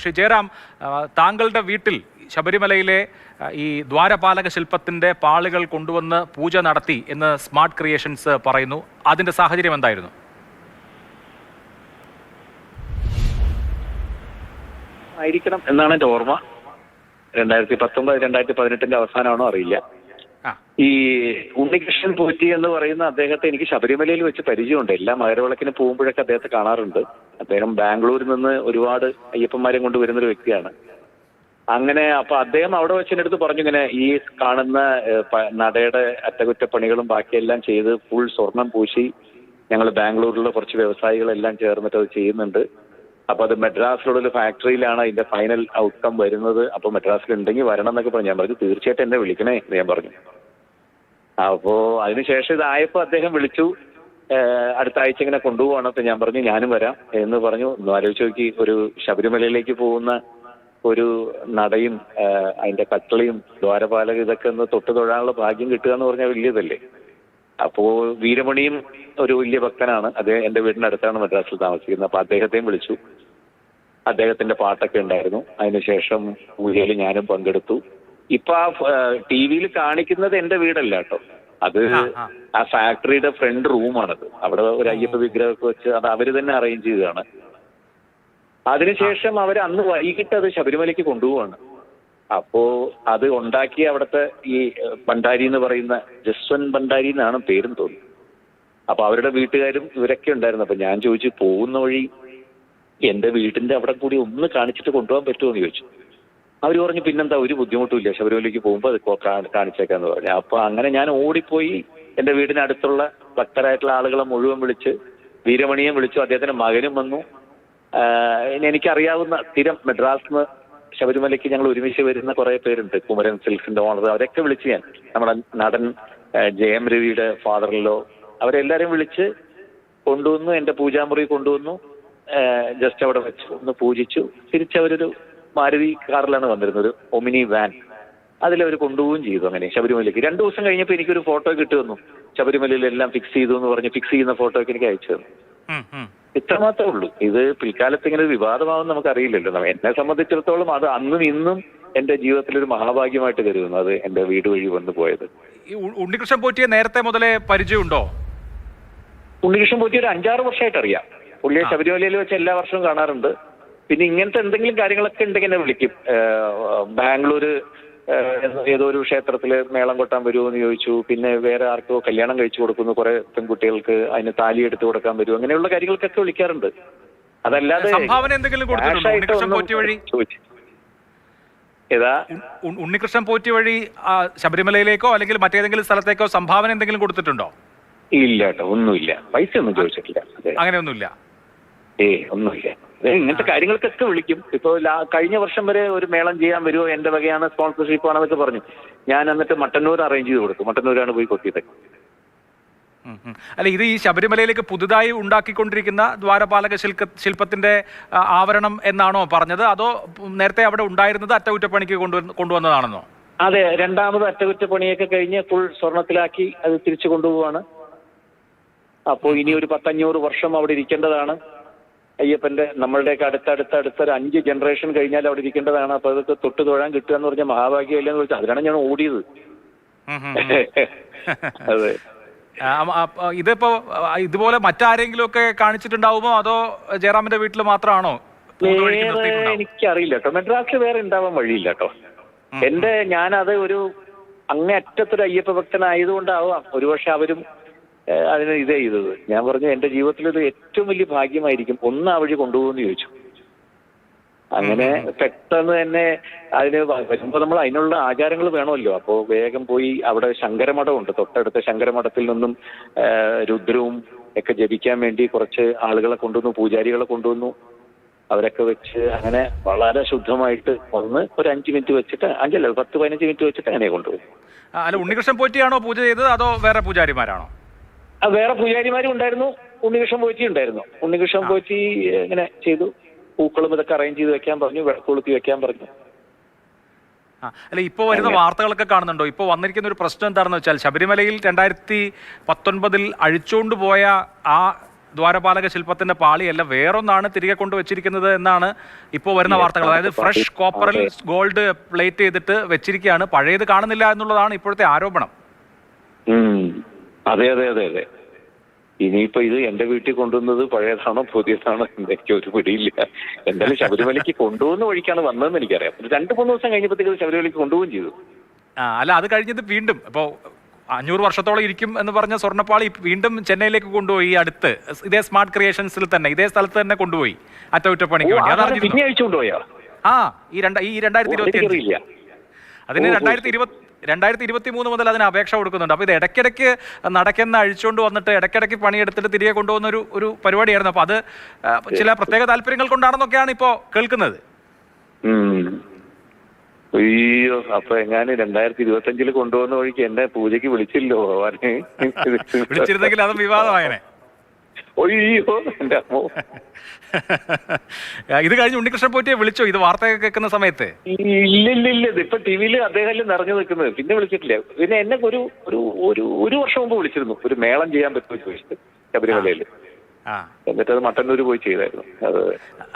ശ്രീ ജയറാം, താങ്കളുടെ വീട്ടിൽ ശബരിമലയിലെ ഈ ദ്വാരപാലക ശില്പത്തിന്റെ പാളികൾ കൊണ്ടുവന്ന് പൂജ നടത്തി എന്ന് സ്മാർട്ട് ക്രിയേഷൻസ് പറയുന്നു. അതിന്റെ സാഹചര്യം എന്തായിരുന്നു? ആയിരിക്കണം എന്നാണ് എന്റെ ഓർമ്മ. 2019 2018 അവസാനമാണോ അറിയില്ല. ഈ ഉണ്ണികൃഷ്ണൻ പോറ്റി എന്ന് പറയുന്ന അദ്ദേഹത്തെ എനിക്ക് ശബരിമലയിൽ വെച്ച് പരിചയമുണ്ട്. എല്ലാ മകരവിളക്കിന് പോകുമ്പോഴൊക്കെ അദ്ദേഹത്തെ കാണാറുണ്ട്. അദ്ദേഹം ബാംഗ്ലൂരിൽ നിന്ന് ഒരുപാട് അയ്യപ്പന്മാരെ കൊണ്ട് വരുന്നൊരു വ്യക്തിയാണ്. അങ്ങനെ അപ്പൊ അദ്ദേഹം അവിടെ വെച്ച് എൻ്റെ അടുത്ത് പറഞ്ഞു, ഇങ്ങനെ ഈ കാണുന്ന നടയുടെ അറ്റകുറ്റപ്പണികളും ബാക്കിയെല്ലാം ചെയ്ത് ഫുൾ സ്വർണം പൂശി ഞങ്ങൾ ബാംഗ്ലൂരിലുള്ള കുറച്ച് വ്യവസായികളെല്ലാം ചേർന്നിട്ട് അത് ചെയ്യുന്നുണ്ട്. അപ്പൊ അത് മെഡ്രാസിലുള്ള ഒരു ഫാക്ടറിയിലാണ് അതിന്റെ ഫൈനൽ ഔട്ട്കം വരുന്നത്. അപ്പൊ മെഡ്രാസിൽ ഉണ്ടെങ്കിൽ വരണം എന്നൊക്കെ പറഞ്ഞു. ഞാൻ പറഞ്ഞു തീർച്ചയായിട്ടും എന്നെ വിളിക്കണേ എന്ന് ഞാൻ പറഞ്ഞു. അപ്പോ അതിനുശേഷം ഇതായപ്പോ അദ്ദേഹം വിളിച്ചു, അടുത്ത ആഴ്ച ഇങ്ങനെ കൊണ്ടുപോവാണ്. അപ്പൊ ഞാൻ പറഞ്ഞു ഞാനും വരാം എന്ന് പറഞ്ഞു. ഒന്ന് ആലോചിച്ച് നോക്കി, ഒരു ശബരിമലയിലേക്ക് പോകുന്ന ഒരു നടയും അതിന്റെ കട്ടളയും ദ്വാരപാലക ഇതൊക്കെ ഒന്ന് തൊട്ട് തൊഴാനുള്ള ഭാഗ്യം കിട്ടുക എന്ന് പറഞ്ഞാൽ വലിയതല്ലേ. അപ്പോ വീരമണിയും ഒരു വലിയ ഭക്തനാണ്. അദ്ദേഹം എന്റെ വീടിന്റെ അടുത്താണ് മെഡ്രാസിൽ താമസിക്കുന്നത്. അപ്പൊ അദ്ദേഹത്തെയും വിളിച്ചു. അദ്ദേഹത്തിന്റെ പാട്ടൊക്കെ ഉണ്ടായിരുന്നു. അതിനുശേഷം പൂജയിൽ ഞാനും പങ്കെടുത്തു. ഇപ്പൊ ആ TV-യിൽ കാണിക്കുന്നത് എന്റെ വീടല്ല കേട്ടോ, അത് ആ ഫാക്ടറിയുടെ ഫ്രണ്ട് റൂമാണത്. അവിടെ ഒരു അയ്യപ്പ വിഗ്രഹമൊക്കെ വെച്ച് അത് അവര് തന്നെ അറേഞ്ച് ചെയ്തതാണ്. അതിനുശേഷം അവർ അന്ന് വൈകിട്ട് അത് ശബരിമലയ്ക്ക് കൊണ്ടുപോവാണ്. അപ്പോ അത് ഉണ്ടാക്കിയ അവിടുത്തെ ഈ ഭണ്ഡാരി എന്ന് പറയുന്ന ജസ്വന്ത് ഭണ്ഡാരി എന്നാണ് പേരും തോന്നുന്നു. അപ്പൊ അവരുടെ വീട്ടുകാരും ഇവരൊക്കെ ഉണ്ടായിരുന്നു. അപ്പൊ ഞാൻ ചോദിച്ചു, പോകുന്ന വഴി എന്റെ വീടിന്റെ അവിടെ കൂടി ഒന്ന് കാണിച്ചിട്ട് കൊണ്ടുപോകാൻ പറ്റുമോ എന്ന് ചോദിച്ചു. അവർ പറഞ്ഞു പിന്നെന്താ, ഒരു ബുദ്ധിമുട്ടുമില്ല, ശബരിമലയ്ക്ക് പോകുമ്പോൾ അത് കാണിച്ചേക്കാന്ന് പറഞ്ഞു. അപ്പൊ അങ്ങനെ ഞാൻ ഓടിപ്പോയി എന്റെ വീടിനടുത്തുള്ള ഭക്തരായിട്ടുള്ള ആളുകളെ മുഴുവൻ വിളിച്ച്, വീരമണിയെ വിളിച്ചു. അദ്ദേഹത്തിന്റെ മകനും വന്നു. എനിക്കറിയാവുന്ന സ്ഥിരം മെഡ്രാസിൽ നിന്ന് ശബരിമലയ്ക്ക് ഞങ്ങൾ ഒരുമിച്ച് വരുന്ന കുറെ പേരുണ്ട്, കുമരൻ സിൽക്സിന്റെ ഓണർ, അവരൊക്കെ വിളിച്ച് ഞാൻ, നമ്മുടെ നടൻ ജയം രവിയുടെ ഫാദറിലോ, അവരെല്ലാരും വിളിച്ച് കൊണ്ടുവന്നു. എന്റെ പൂജാമുറി കൊണ്ടുവന്നു. ജസ്റ്റ് അവിടെ വെച്ചു, ഒന്ന് പൂജിച്ചു. തിരിച്ചവരൊരു മാരുതി കാറിലാണ് വന്നിരുന്നത്, ഒരു ഒമിനി വാൻ. അതിലവർ കൊണ്ടുപോവുകയും ചെയ്തു. അങ്ങനെ ശബരിമലയ്ക്ക് 2 ദിവസം കഴിഞ്ഞപ്പോൾ എനിക്കൊരു ഫോട്ടോ കിട്ടി വന്നു. ശബരിമലയിലെല്ലാം ഫിക്സ് ചെയ്തു എന്ന് പറഞ്ഞ് ഫിക്സ് ചെയ്യുന്ന ഫോട്ടോ ഒക്കെ എനിക്ക് അയച്ചു തന്നു. ഇത്രമാത്രമേ ഉള്ളൂ. ഇത് പിൽക്കാലത്ത് ഇങ്ങനെ ഒരു വിവാദമാവും നമുക്ക് അറിയില്ലല്ലോ. എന്നെ സംബന്ധിച്ചിടത്തോളം അത് അന്നും ഇന്നും എന്റെ ജീവിതത്തിലൊരു മഹാഭാഗ്യമായിട്ട് കരുതുന്നു, അത് എന്റെ വീട് വഴി വന്നു പോയത്. ഉണ്ണികൃഷ്ണൻ പോറ്റിയെ നേരത്തെ മുതലേ പരിചയമുണ്ടോ? ഉണ്ണികൃഷ്ണൻ പോറ്റി ഒരു 5-6 വർഷമായിട്ട് അറിയാം. പുള്ളിയെ ശബരിമലയിൽ വെച്ച് എല്ലാ വർഷവും കാണാറുണ്ട്. പിന്നെ ഇങ്ങനത്തെ എന്തെങ്കിലും കാര്യങ്ങളൊക്കെ ഉണ്ടെങ്കിൽ എന്നെ വിളിക്കും. ബാംഗ്ലൂര് ഏതോ ഒരു ക്ഷേത്രത്തില് മേളം കൊട്ടാൻ വരുമോ എന്ന് ചോദിച്ചു. പിന്നെ വേറെ ആർക്കോ കല്യാണം കഴിച്ചു കൊടുക്കുന്നു, കുറെ പെൺകുട്ടികൾക്ക്, അതിന് താലി എടുത്തു കൊടുക്കാൻ വരുമോ, അങ്ങനെയുള്ള കാര്യങ്ങൾക്കൊക്കെ വിളിക്കാറുണ്ട്. അതല്ലാതെ സംഭാവന എന്തെങ്കിലും ചോദിച്ചു. ഏതാ ഉണ്ണികൃഷ്ണൻ പോറ്റി വഴി ശബരിമലയിലേക്കോ അല്ലെങ്കിൽ മറ്റേതെങ്കിലും സ്ഥലത്തേക്കോ സംഭാവന എന്തെങ്കിലും കൊടുത്തിട്ടുണ്ടോ? ഇല്ല കേട്ടോ, ഒന്നുമില്ല. പൈസ ഒന്നും ചോദിച്ചിട്ടില്ല. അങ്ങനെയൊന്നുമില്ല. ഒന്നുമില്ല. ഇങ്ങനത്തെ കാര്യങ്ങൾക്കൊക്കെ വിളിക്കും. ഇപ്പൊ കഴിഞ്ഞ വർഷം വരെ ഒരു മേളം ചെയ്യാൻ വരുമോ, എന്റെ വകയാണ്, സ്പോൺസർഷിപ്പ് ആണെന്നൊക്കെ പറഞ്ഞു. ഞാൻ എന്നിട്ട് മട്ടന്നൂർ അറേഞ്ച് ചെയ്ത് കൊടുത്തു. മട്ടന്നൂരാണ് പോയി കൊത്തിയത്. അല്ല, ഇത് ഈ ശബരിമലയിലേക്ക് പുതുതായി ഉണ്ടാക്കിക്കൊണ്ടിരിക്കുന്ന ദ്വാരപാലക ശില്പത്തിന്റെ ആവരണം എന്നാണോ പറഞ്ഞത്, അതോ നേരത്തെ അവിടെ ഉണ്ടായിരുന്നത് അറ്റകുറ്റപ്പണിക്ക് കൊണ്ടുവന്നതാണെന്നോ? അതെ, രണ്ടാമത് അറ്റകുറ്റപ്പണിയൊക്കെ കഴിഞ്ഞ് ഫുൾ സ്വർണത്തിലാക്കി അത് തിരിച്ചു കൊണ്ടുപോവാണ്. അപ്പോ ഇനി ഒരു 100-500 വർഷം അവിടെ ഇരിക്കേണ്ടതാണ്. അയ്യപ്പന്റെ നമ്മളുടെയൊക്കെ അടുത്തൊരു 5 ജനറേഷൻ കഴിഞ്ഞാൽ അവിടെ ഇരിക്കേണ്ടതാണ്. അപ്പൊ അതൊക്കെ തൊട്ട് തൊഴാൻ കിട്ടുക എന്ന് പറഞ്ഞാൽ മഹാഭാഗ്യമല്ലെന്ന് ചോദിച്ചാൽ അതിനാണ് ഞാൻ ഓടിയത്. അതെ. ഇതിപ്പോ ഇതുപോലെ മറ്റാരെങ്കിലും ഒക്കെ കാണിച്ചിട്ടുണ്ടാവുമോ, അതോ ജയറാമിന്റെ വീട്ടിൽ മാത്രമാണോ? എനിക്കറിയില്ല കേട്ടോ, മെഡ്രാസിൽ വേറെ ഉണ്ടാവാൻ വഴിയില്ല കേട്ടോ. ഞാനത് ഒരു അങ്ങേയറ്റത്തൊരു അയ്യപ്പ ഭക്തനായതുകൊണ്ടാവാം ഒരുപക്ഷെ അവരും അതിന് ഇതേ ചെയ്തത്. ഞാൻ പറഞ്ഞു എന്റെ ജീവിതത്തിൽ ഇത് ഏറ്റവും വലിയ ഭാഗ്യമായിരിക്കും, ഒന്ന് ആ വഴി കൊണ്ടുപോകുമെന്ന് ചോദിച്ചു. അങ്ങനെ പെട്ടെന്ന് തന്നെ അതിന് വരുമ്പോ നമ്മൾ അതിനുള്ള ആചാരങ്ങൾ വേണമല്ലോ. അപ്പോൾ വേഗം പോയി അവിടെ ശങ്കരമഠം ഉണ്ട്, തൊട്ടടുത്ത ശങ്കരമഠത്തിൽ നിന്നും രുദ്രവും ഒക്കെ ജപിക്കാൻ വേണ്ടി കുറച്ച് ആളുകളെ കൊണ്ടുവന്നു, പൂജാരികളെ കൊണ്ടുവന്നു. അവരൊക്കെ വെച്ച് അങ്ങനെ വളരെ ശുദ്ധമായിട്ട് ഒരു 5 മിനിറ്റ് വെച്ചിട്ട്, 10-15 മിനിറ്റ് വെച്ചിട്ട് അങ്ങനെ കൊണ്ടുപോയി. അല്ല, ഉണ്ണികൃഷ്ണൻ പോറ്റിയാണോ പൂജ ചെയ്തത്, അതോ വേറെ പൂജാരിമാരാണോ? വേറെ പൂജാരിമാരും ഉണ്ടായിരുന്നു, ഉണ്ണികൃഷ്ണൻ പോറ്റി ഉണ്ടായിരുന്നു. ഉണ്ണികൃഷ്ണൻ പോറ്റി ഇങ്ങനെ ചെയ്തു. പൂക്കളും ഇതൊക്കെ അറേഞ്ച് ചെയ്ത് വെക്കാൻ പറഞ്ഞു, വിളക്കൊളുത്തി വെക്കാൻ പറഞ്ഞു. അല്ല, ഇപ്പോൾ വരുന്ന വാർത്തകളൊക്കെ കാണുന്നുണ്ടോ? ഇപ്പോൾ വന്നിരിക്കുന്ന ഒരു പ്രശ്നം എന്താണെന്ന് വെച്ചാൽ, ശബരിമലയിൽ 2019 അഴിച്ചുകൊണ്ടുപോയ ആ ദ്വാരപാലക ശില്പത്തിന്റെ പാളിയല്ല, വേറൊന്നാണ് തിരികെ കൊണ്ടുവച്ചിരിക്കുന്നത് എന്നാണ് ഇപ്പോൾ വരുന്ന വാർത്തകൾ. അതായത് ഫ്രഷ് കോപ്പറിൽ ഗോൾഡ് പ്ലേറ്റ് ചെയ്തിട്ട് വെച്ചിരിക്കുകയാണ്, പഴയത് കാണുന്നില്ല എന്നുള്ളതാണ് ഇപ്പോഴത്തെ ആരോപണം. അതെ അതെ അതെ അതെ. ഇനിയിപ്പോ ഇത് എന്റെ വീട്ടിൽ കൊണ്ടുവന്നത് പഴയതാണോ പുതിയതാണോ എനിക്ക് ഒരു പിടിയില്ല. എന്തായാലും ശബരിമലയ്ക്ക് കൊണ്ടുപോകുന്ന വഴിക്കാണ് വന്നതെന്ന് എനിക്കറിയാം. 2-3 ദിവസം കഴിഞ്ഞപ്പോഴത്തേക്ക് ശബരിമലയ്ക്ക് കൊണ്ടുപോവുകയും ചെയ്തു. അല്ല, അത് കഴിഞ്ഞത് വീണ്ടും ഇപ്പോൾ 500 വർഷത്തോളം ഇരിക്കും എന്ന് പറഞ്ഞ സ്വർണ്ണപ്പാളി വീണ്ടും ചെന്നൈയിലേക്ക് കൊണ്ടുപോയി. ഈ അടുത്ത് ഇതേ സ്മാർട്ട് ക്രിയേഷൻസിൽ തന്നെ, ഇതേ സ്ഥലത്ത് തന്നെ കൊണ്ടുപോയി അറ്റകുറ്റപ്പണിക്ക് വേണ്ടി. പിന്നെ അഴിച്ചു കൊണ്ടുപോയോ? ഈ 2025 അതിന് 2023 മുതൽ അതിന് അപേക്ഷ കൊടുക്കുന്നുണ്ട്. അപ്പോൾ ഇത് ഇടയ്ക്കിടയ്ക്ക് നടക്കുന്ന അഴിച്ചുകൊണ്ട് വന്നിട്ട് ഇടയ്ക്കിടയ്ക്ക് പണിയെടുത്തിട്ട് തിരികെ കൊണ്ടുപോകുന്ന ഒരു പരിപാടിയായിരുന്നു. അപ്പോൾ അത് ചില പ്രത്യേക താല്പര്യങ്ങൾ കൊണ്ടാണെന്നൊക്കെയാണ് ഇപ്പോൾ കേൾക്കുന്നത്. അയ്യോ, അപ്പൊ എങ്ങാനും 2025 കൊണ്ടുപോകുന്ന വഴിക്ക് എന്നെ പൂജയ്ക്ക് വിളിച്ചില്ലോ ഭഗവാനെ. വിളിച്ചിരുന്നെങ്കിൽ അതും വിവാദമായനെ. അയ്യോ എന്റെ അമ്മോ. ഇത് കഴിഞ്ഞ് ഉണ്ണികൃഷ്ണൻ പോറ്റിയെ വിളിച്ചോ ഇത് വാർത്തയൊക്കെ കേൾക്കുന്ന സമയത്ത്? ഇല്ലില്ല, ഇപ്പൊ ടിവിയിൽ അദ്ദേഹം നിറഞ്ഞു നിൽക്കുന്നത്. പിന്നെ വിളിച്ചിട്ടില്ല. പിന്നെ എന്നെ ഒരു വർഷം മുമ്പ് വിളിച്ചിരുന്നു, ഒരു മേളം ചെയ്യാൻ പറ്റുമോ ചോദിച്ചിട്ട് ശബരിമലയിൽ. എന്നിട്ട് അത് മട്ടന്നൂർ പോയി ചെയ്തായിരുന്നു. അത്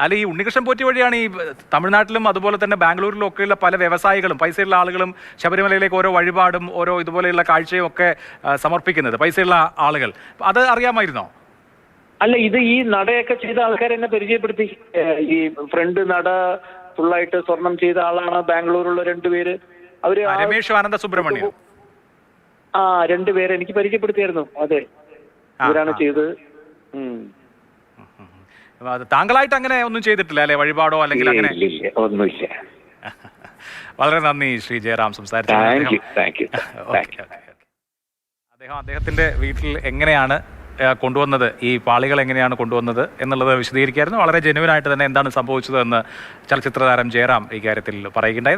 അല്ല, ഈ ഉണ്ണികൃഷ്ണൻ പോറ്റി വഴിയാണ് ഈ തമിഴ്നാട്ടിലും അതുപോലെ തന്നെ ബാംഗ്ലൂരിലും ഒക്കെയുള്ള പല വ്യവസായികളും പൈസയുള്ള ആളുകളും ശബരിമലയിലേക്ക് ഓരോ വഴിപാടും ഓരോ ഇതുപോലെയുള്ള കാഴ്ചയും ഒക്കെ സമർപ്പിക്കുന്നത്, പൈസയുള്ള ആളുകൾ. അത് അറിയാമായിരുന്നോ? അല്ല, ഇത് ഈ നടയൊക്കെ ചെയ്ത ആൾക്കാർ എന്നെ പരിചയപ്പെടുത്തി. ഈ ഫ്രണ്ട് നട ഫുള്ളായിട്ട് സ്വർണം ചെയ്ത ആളാണ് ബാംഗ്ലൂരുള്ള 2 പേര്. അവര് രമേശ് ആനന്ദ സുബ്രഹ്മണ്യം. 2 പേര് എനിക്ക് പരിചയപ്പെടുത്തിയായിരുന്നു. അതെ, ഇവരാണ് ചെയ്തത്. താങ്കളായിട്ട് അങ്ങനെ ഒന്നും ചെയ്തിട്ടില്ല അല്ലെ, വഴിപാടോ അല്ലെങ്കിൽ അങ്ങനെ? ഒന്നുമില്ല. വളരെ നന്ദി ശ്രീ ജയറാം സംസാരിച്ചു. അദ്ദേഹത്തിന്റെ വീട്ടിൽ എങ്ങനെയാണ് കൊണ്ടുവന്നത്, ഈ പാളികൾ എങ്ങനെയാണ് കൊണ്ടുവന്നത് എന്നുള്ളത് വിശദീകരിക്കായിരുന്നു. വളരെ ജെന്യുവനായിട്ട് തന്നെ എന്താണ് സംഭവിച്ചതെന്ന് ചലച്ചിത്ര താരം ജയറാം ഈ കാര്യത്തിൽ പറയുകയുണ്ടായി.